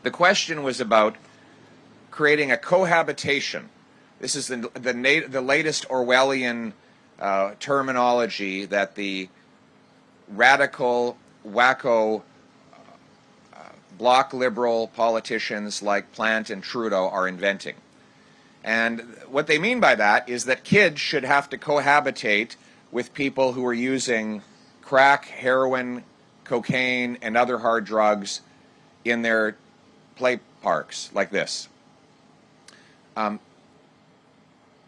The question was about creating a cohabitation. This is the latest Orwellian terminology that the radical, wacko, bloc liberal politicians like Plant and Trudeau are inventing. And what they mean by that is that kids should have to cohabitate with people who are using crack, heroin, cocaine, and other hard drugs in their play parks like this.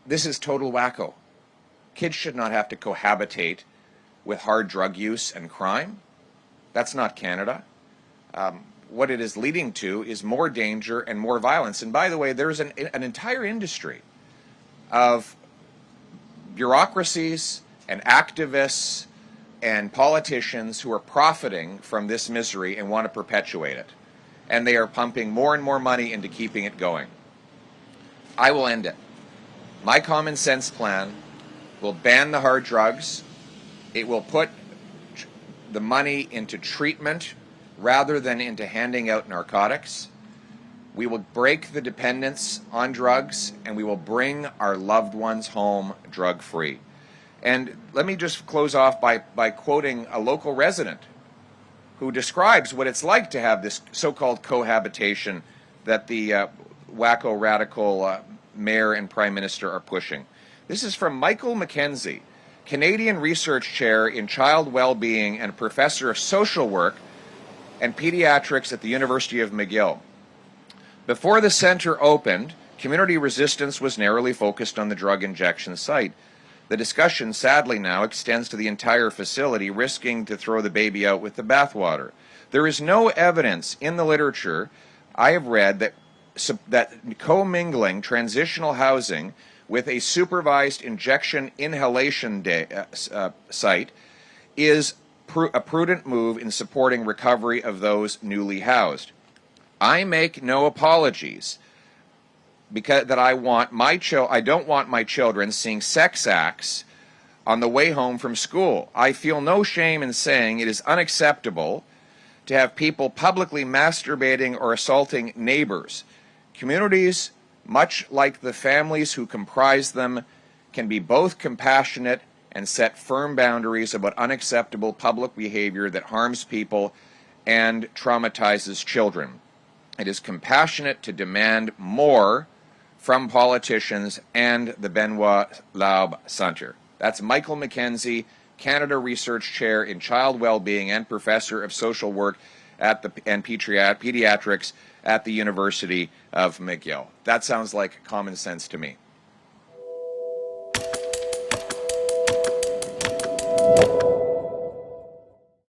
This is total wacko. Kids should not have to cohabitate with hard drug use and crime. That's not Canada. What it is leading to is more danger and more violence. And by the way, there's an entire industry of bureaucracies and activists and politicians who are profiting from this misery and want to perpetuate it. And they are pumping more and more money into keeping it going. I will end it. My common sense plan will ban the hard drugs. It will put the money into treatment rather than into handing out narcotics. We will break the dependence on drugs, and we will bring our loved ones home drug-free. And let me just close off by quoting a local resident who describes what it's like to have this so-called cohabitation that the wacko radical mayor and prime minister are pushing. This is from Michael Mackenzie, Canadian Research Chair in Child Wellbeing and Professor of Social Work and Pediatrics at the University of McGill. Before the centre opened, community resistance was narrowly focused on the drug injection site. The discussion, sadly now, extends to the entire facility, risking to throw the baby out with the bathwater. There is no evidence in the literature I have read that commingling transitional housing with a supervised injection inhalation site is a prudent move in supporting recovery of those newly housed. I make no apologies because that I don't want my children seeing sex acts on the way home from school. I feel no shame in saying it is unacceptable to have people publicly masturbating or assaulting neighbors. Communities, much like the families who comprise them, can be both compassionate and set firm boundaries about unacceptable public behavior that harms people and traumatizes children. It is compassionate to demand more from politicians and the Benoit Laub Centre. That's Michael Mackenzie, Canada Research Chair in Child Wellbeing and Professor of Social Work and Pediatrics at the University of McGill. That sounds like common sense to me.